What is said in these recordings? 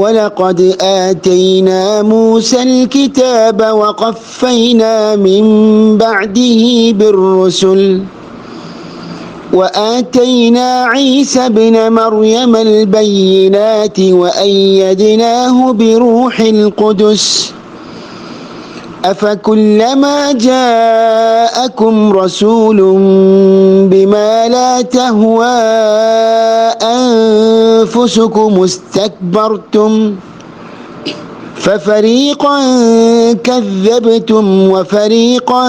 ولقد آتينا موسى الكتاب وقفينا من بعده بالرسل وآتينا عيسى ابن مريم البينات وأيدناه بروح القدس أفكلما جاءكم رسول بما لا تهوى أنفسكم استكبرتم ففريقا كذبتم وفريقا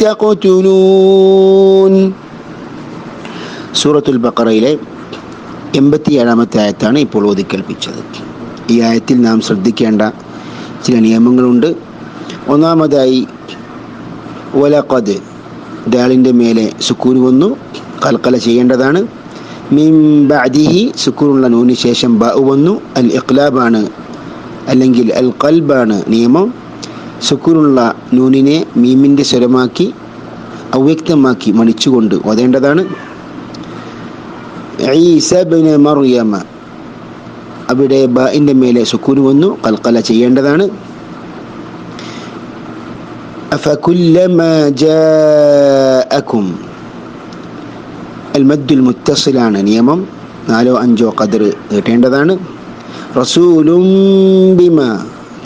تقتلون. സൂറത്തുൽ ബഖറയിലെ 87-ാമത്തെ ആയത്താണ് ഇപ്പോൾ ഓതിക്കേൽപ്പിച്ചത്. ഈ ആയത്തിൽ നാം ശ്രദ്ധിക്കേണ്ട ചില നിയമങ്ങളുണ്ട്. ഒന്നാമതായി വലഖദ്, ദാലിൻ്റെ മേലെ സുക്കൂൻ വന്നു, ഖൽഖല ചെയ്യേണ്ടതാണ്. മിൻ ബഅദിഹി, സുക്കൂനുള്ള നൂന് ശേഷം ബ വന്നു. അൽ ഇഖ്ലാബാണ് അല്ലെങ്കിൽ അൽ ഖൽബാണ് നിയമം. സുക്കൂനുള്ള നൂനിനെ മീമിൻ്റെ സ്വരമാക്കി അവ്യക്തമാക്കി മണിച്ചുകൊണ്ട് ഓതേണ്ടതാണ്. ഈസ ഇബ്നു മറിയമ, അവിടെ ബഇൻ്റെ മേലെ സുക്കൂൻ വന്നു, ഖൽഖല ചെയ്യേണ്ടതാണ്. അഫകുല്ലമാ ജാഅകും, അൽ മദ്ദുൽ മുത്തസിലാണ് നിയമം. 4-5 ഖദർ നീട്ടേണ്ടതാണ്. റസൂലും ബിമാ,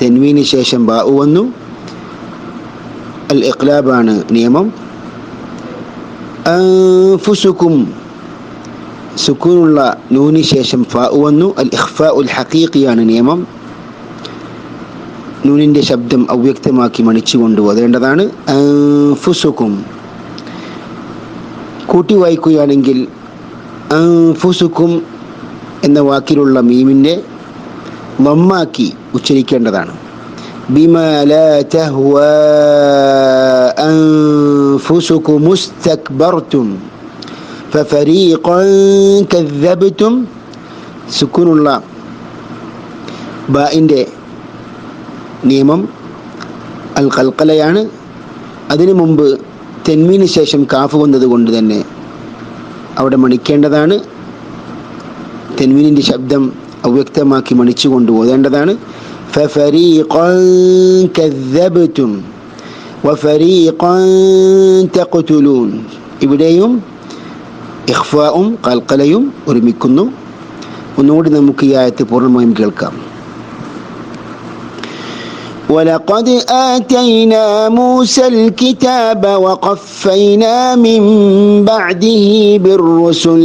തൻവീന് ശേഷം ബാ വന്നു, അൽ ഇഖ്ലാബാണ് നിയമം. അൻഫുസുകും, സുക്കൂനുള്ള നൂന് ശേഷം ഫ വന്നു, അൽ ഇഖ്ഫാ ഉൽ ഹഖീഖിയാണ് നിയമം. നൂനിൻ്റെ ശബ്ദം അവ്യക്തമാക്കി മണിച്ചുകൊണ്ട് ഓതേണ്ടതാണ്. അൻഫുസുകും, കൂട്ടി വായിക്കുകയാണെങ്കിൽ അൻഫുസുകും എന്ന വാക്കിലുള്ള മീമിൻ്റെ ലമ്മാക്കി ഉച്ചരിക്കേണ്ടതാണ്. ബിമാ ലാ തഹ്വാ അൻഫുസുകും മുസ്തക്ബർതും ഫഫരീഖൻ കദ്ദബ്തും, സുക്കൂനുള്ള ബാഇൻ്റെ നിയമം അൽ ഖൽഖലയാണ്. അതിനു മുമ്പ് തെൻവീന് ശേഷം കാഫ് വന്നത് കൊണ്ട് തന്നെ അവിടെ മണിക്കേണ്ടതാണ്. തെൻവീനിൻ്റെ ശബ്ദം അവ്യക്തമാക്കി മണിച്ചുകൊണ്ട് ഓതേണ്ടതാണ്. ഫഫരീഖൻ കദ്ദബ്തും വഫരീഖൻ തഖ്തുലൂൻ, ഇവിടെയും ഇഖ്ഫാഉം ഖൽഖലയും ഒരുമിക്കുന്നു. ഒന്നുകൂടി നമുക്ക് ഈ ആയത്ത് പൂർണ്ണമായും കേൾക്കാം. ولقد آتينا موسى الكتاب وقفينا من بعده بالرسل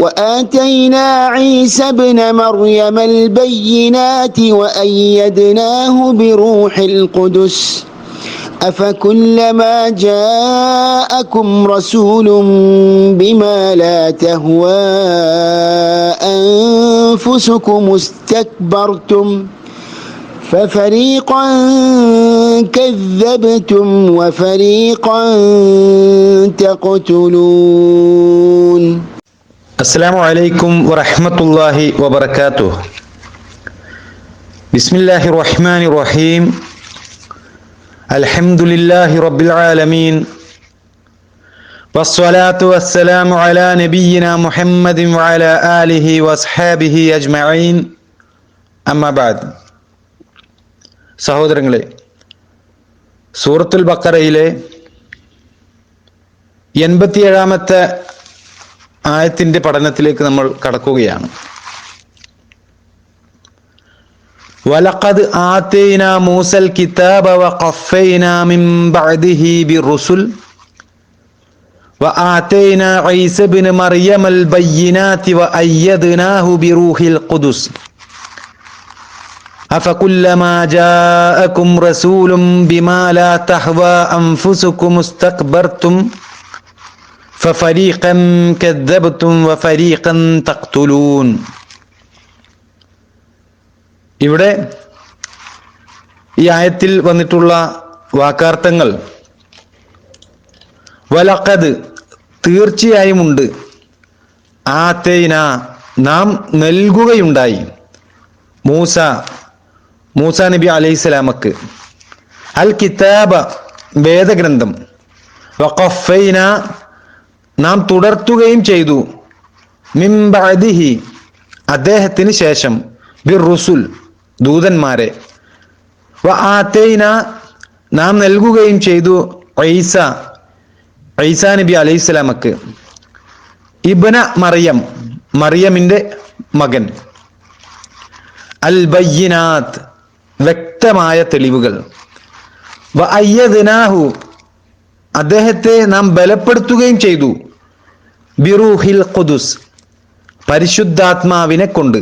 وآتينا عيسى ابن مريم البينات وأيدناه بروح القدس أفكلما جاءكم رسول بما لا تهوى أنفسكم استكبرتم ففريقا كذبتم وفريقا تقتلون. السلام عليكم ورحمة الله وبركاته. بسم الله الرحمن الرحيم. الحمد لله رب العالمين والصلاة والسلام على نبينا محمد وعلى آله وأصحابه أجمعين. أما بعد. സഹോദരങ്ങളെ, സൂറത്തുൽ ബഖറയിലെ 87-ാമത്തെ ആയത്തിൻ്റെ പഠനത്തിലേക്ക് നമ്മൾ കടക്കുകയാണ്. വലഖദ് ആതൈനാ മൂസൽ കിതാബ വഖഫൈനാ മിൻ ബഅദിഹി ബിർറുസുൽ വആതൈനാ ഈസ ഇബ്ന മറിയമൽ ബയ്യിനാതി വഅയ്യദ്നാഹു ബിറൂഹിൽ ഖുദുസ് أفكلما جاءكم رسول بما لا تهوى أنفسكم استكبرتم ففريقا كذبتم وفريقا تقتلون. ഇവിടെ ഈ ആയത്തിൽ വന്നിട്ടുള്ള വാക്കാർത്ഥങ്ങൾ വലഖദ്, തീർച്ചയായുമുണ്ട്, ആതൈന, നാം നൽകുകയുണ്ടായി, മൂസ നബി അലൈഹിസ്സലാമക്ക്, അൽ കിതാബ, വേദഗ്രന്ഥം, വഖഫൈന, നാം തുടർത്തുകയും ചെയ്തു, മിൻ ബഅദിഹി, അദ്ദേഹത്തിന് ശേഷം ബിർ റുസുൽ ദൂതന്മാരെ, വ ആതൈന നാം നൽകുകയും ചെയ്തു ഈസാ നബി അലൈഹിസ്സലാമക്ക് ഇബ്ന മറിയം മറിയമിന്റെ മകൻ അൽ ബയ്യിനാത്ത് വ്യക്തമായ തെളിവുകൾ, വ അയ്യദ്നാഹു അദ്ദേഹത്തെ നാം ബലപ്പെടുത്തുകയും ചെയ്തു ബിറൂഹിൽ ഖുദുസ് പരിശുദ്ധാത്മാവിനെ കൊണ്ട്.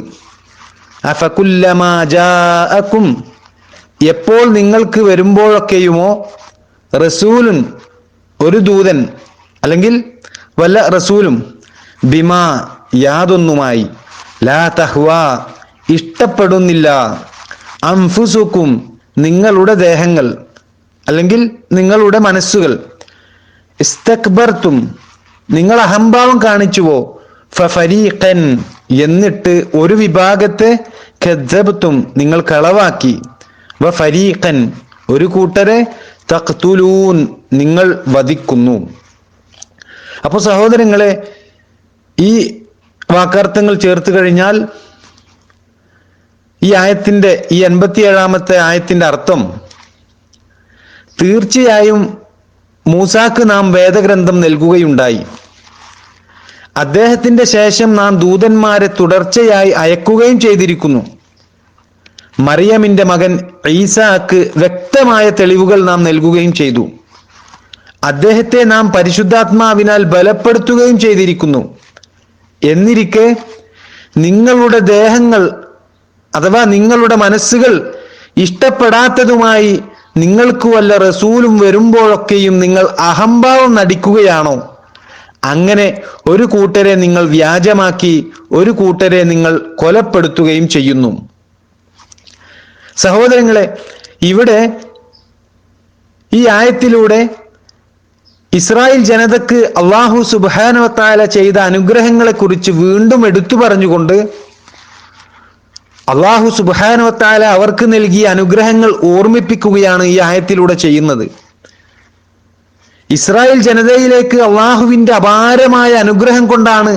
അഫകുല്ലമാ ജാഅകും എപ്പോൾ നിങ്ങൾക്ക് വരുമ്പോഴൊക്കെയുമോ റസൂലുൻ ഒരു ദൂതൻ അല്ലെങ്കിൽ വല്ല റസൂലും ബിമാ യാതൊന്നുമായി ലാ തഹ്വാ ഇഷ്ടപ്പെടുന്നില്ല അൻഫുസുക്കും നിങ്ങളുടെ ദേഹങ്ങൾ അല്ലെങ്കിൽ നിങ്ങളുടെ മനസ്സുകൾ, ഇസ്തക്ബർതും നിങ്ങൾ അഹംഭാവം കാണിച്ചുവോ, ഫഫരീഖൻ എന്നിട്ട് ഒരു വിഭാഗത്തെ കദ്ദബ്തും നിങ്ങൾ കളവാക്കി, വഫരീഖൻ ഒരു കൂട്ടരെ തഖ്തുലൂൻ നിങ്ങൾ വധിക്കുന്നു. അപ്പോൾ സഹോദരങ്ങളെ, ഈ വാക്കാർത്ഥങ്ങൾ ചേർത്ത് കഴിഞ്ഞാൽ ഈ ആയത്തിന്റെ ഈ 87-ാമത്തെ ആയത്തിന്റെ അർത്ഥം തീർച്ചയായും മൂസാക്ക് നാം വേദഗ്രന്ഥം നൽകുകയുണ്ടായി. അദ്ദേഹത്തിന്റെ ശേഷം നാം ദൂതന്മാരെ തുടർച്ചയായി അയക്കുകയും ചെയ്തിരിക്കുന്നു. മറിയമിന്റെ മകൻ ഈസാക്ക് വ്യക്തമായ തെളിവുകൾ നാം നൽകുകയും ചെയ്തു. അദ്ദേഹത്തെ നാം പരിശുദ്ധാത്മാവിനാൽ ബലപ്പെടുത്തുകയും ചെയ്തിരിക്കുന്നു. എന്നിരിക്കെ നിങ്ങളുടെ ദേഹങ്ങൾ അഥവാ നിങ്ങളുടെ മനസ്സുകൾ ഇഷ്ടപ്പെടാത്തതുമായി നിങ്ങൾക്ക് വല്ല റസൂലും വരുമ്പോഴൊക്കെയും നിങ്ങൾ അഹംഭാവം നടിക്കുകയാണോ? അങ്ങനെ ഒരു കൂട്ടരെ നിങ്ങൾ വ്യാജമാക്കി ഒരു കൂട്ടരെ നിങ്ങൾ കൊലപ്പെടുത്തുകയും ചെയ്യുന്നു. സഹോദരങ്ങളെ, ഇവിടെ ഈ ആയത്തിലൂടെ ഇസ്രായേൽ ജനതക്ക് അല്ലാഹു സുബ്ഹാനഹു വ തആല ചെയ്ത അനുഗ്രഹങ്ങളെ കുറിച്ച് വീണ്ടും എടുത്തു പറഞ്ഞുകൊണ്ട് അല്ലാഹു സുബ്ഹാനഹു വ തആല അവർക്ക് നൽകിയ അനുഗ്രഹങ്ങൾ ഓർമ്മിപ്പിക്കുകയാണ് ഈ ആയത്തിലൂടെ ചെയ്യുന്നത്. ഇസ്രായേൽ ജനതയിലേക്ക് അള്ളാഹുവിന്റെ അപാരമായ അനുഗ്രഹം കൊണ്ടാണ്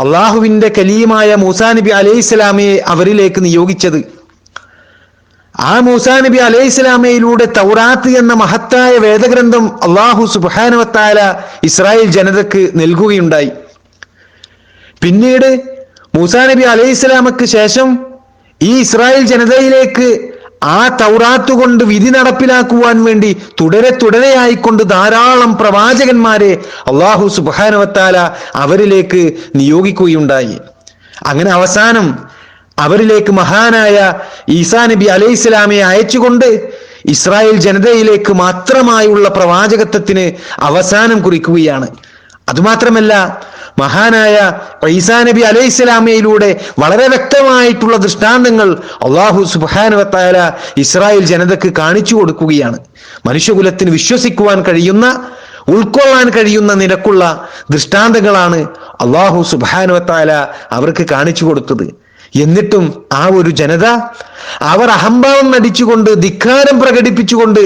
അള്ളാഹുവിന്റെ കലീമായ മൂസാ നബി അലൈഹിസ്സലാമയെ അവരിലേക്ക് നിയോഗിച്ചത്. ആ മൂസാ നബി അലൈഹിസ്സലാമയിലൂടെ തൗറാത്ത് എന്ന മഹത്തായ വേദഗ്രന്ഥം അള്ളാഹു സുബ്ഹാനഹു വ തആല ഇസ്രായേൽ ജനതക്ക് നൽകുകയുണ്ടായി. പിന്നീട് മൂസാ നബി അലൈഹിസ്സലാമക്ക് ശേഷം ഈ ഇസ്രായേൽ ജനതയിലേക്ക് ആ തൗറാത്ത് കൊണ്ട് വിധി നടപ്പിലാക്കുവാൻ വേണ്ടി തുടരെയായിക്കൊണ്ട് ധാരാളം പ്രവാചകന്മാരെ അള്ളാഹു സുബ്ഹാനഹു വ തആല അവരിലേക്ക് നിയോഗിക്കുകയുണ്ടായി. അങ്ങനെ അവസാനം അവരിലേക്ക് മഹാനായ ഈസാ നബി അലൈഹിസ്സലാമയെ അയച്ചുകൊണ്ട് ഇസ്രായേൽ ജനതയിലേക്ക് മാത്രമായുള്ള പ്രവാചകത്വത്തിന് അവസാനം കുറിക്കുകയാണ്. അതുമാത്രമല്ല, മഹാനായ ഈസാ നബി അലൈഹിസ്സലാമയിലൂടെ വളരെ വ്യക്തമായിട്ടുള്ള ദൃഷ്ടാന്തങ്ങൾ അല്ലാഹു സുബ്ഹാനഹു വ തആല ഇസ്രായേൽ ജനതക്ക് കാണിച്ചു കൊടുക്കുകയാണ്. മനുഷ്യകുലത്തിന് വിശ്വസിക്കുവാൻ കഴിയുന്ന, ഉൾക്കൊള്ളാൻ കഴിയുന്ന നിരക്കുള്ള ദൃഷ്ടാന്തങ്ങളാണ് അല്ലാഹു സുബ്ഹാനഹു വ തആല അവർക്ക് കാണിച്ചു കൊടുത്തത്. എന്നിട്ടും ആ ഒരു ജനത അവർ അഹംഭാവം നടിച്ചുകൊണ്ട് ധിക്കാരം പ്രകടിപ്പിച്ചുകൊണ്ട്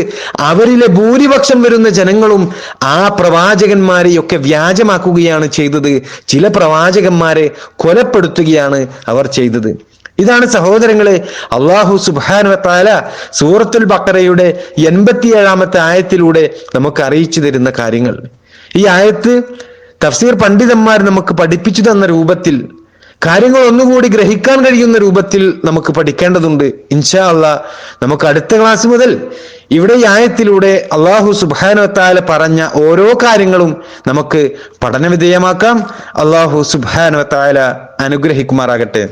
അവരിലെ ഭൂരിപക്ഷം വരുന്ന ജനങ്ങളും ആ പ്രവാചകന്മാരെയൊക്കെ വ്യാജമാക്കുകയാണ് ചെയ്തത്. ചില പ്രവാചകന്മാരെ കൊലപ്പെടുത്തുകയാണ് അവർ ചെയ്തത്. ഇതാണ് സഹോദരങ്ങളെ അല്ലാഹു സുബ്ഹാനഹു വ തആല സൂറത്തുൽ ബഖറയുടെ 87-ാമത്തെ ആയത്തിലൂടെ നമുക്ക് അറിയിച്ചു തരുന്ന കാര്യങ്ങൾ. ഈ ആയത്ത് തഫ്സീർ പണ്ഡിതന്മാർ നമുക്ക് പഠിപ്പിച്ചു തന്ന രൂപത്തിൽ, കാര്യങ്ങൾ ഒന്നുകൂടി ഗ്രഹിക്കാൻ കഴിയുന്ന രൂപത്തിൽ നമുക്ക് പഠിക്കേണ്ടതുണ്ട്. ഇൻഷാ അല്ലാഹ് നമുക്ക് അടുത്ത ക്ലാസ് മുതൽ ഇവിടെ ഈ ആയത്തിലൂടെ അല്ലാഹു സുബ്ഹാനഹു വ തആല പറഞ്ഞ ഓരോ കാര്യങ്ങളും നമുക്ക് പഠനവിധേയമാക്കാം. അല്ലാഹു സുബ്ഹാനഹു വ തആല അനുഗ്രഹിക്കുമാറാകട്ടെ.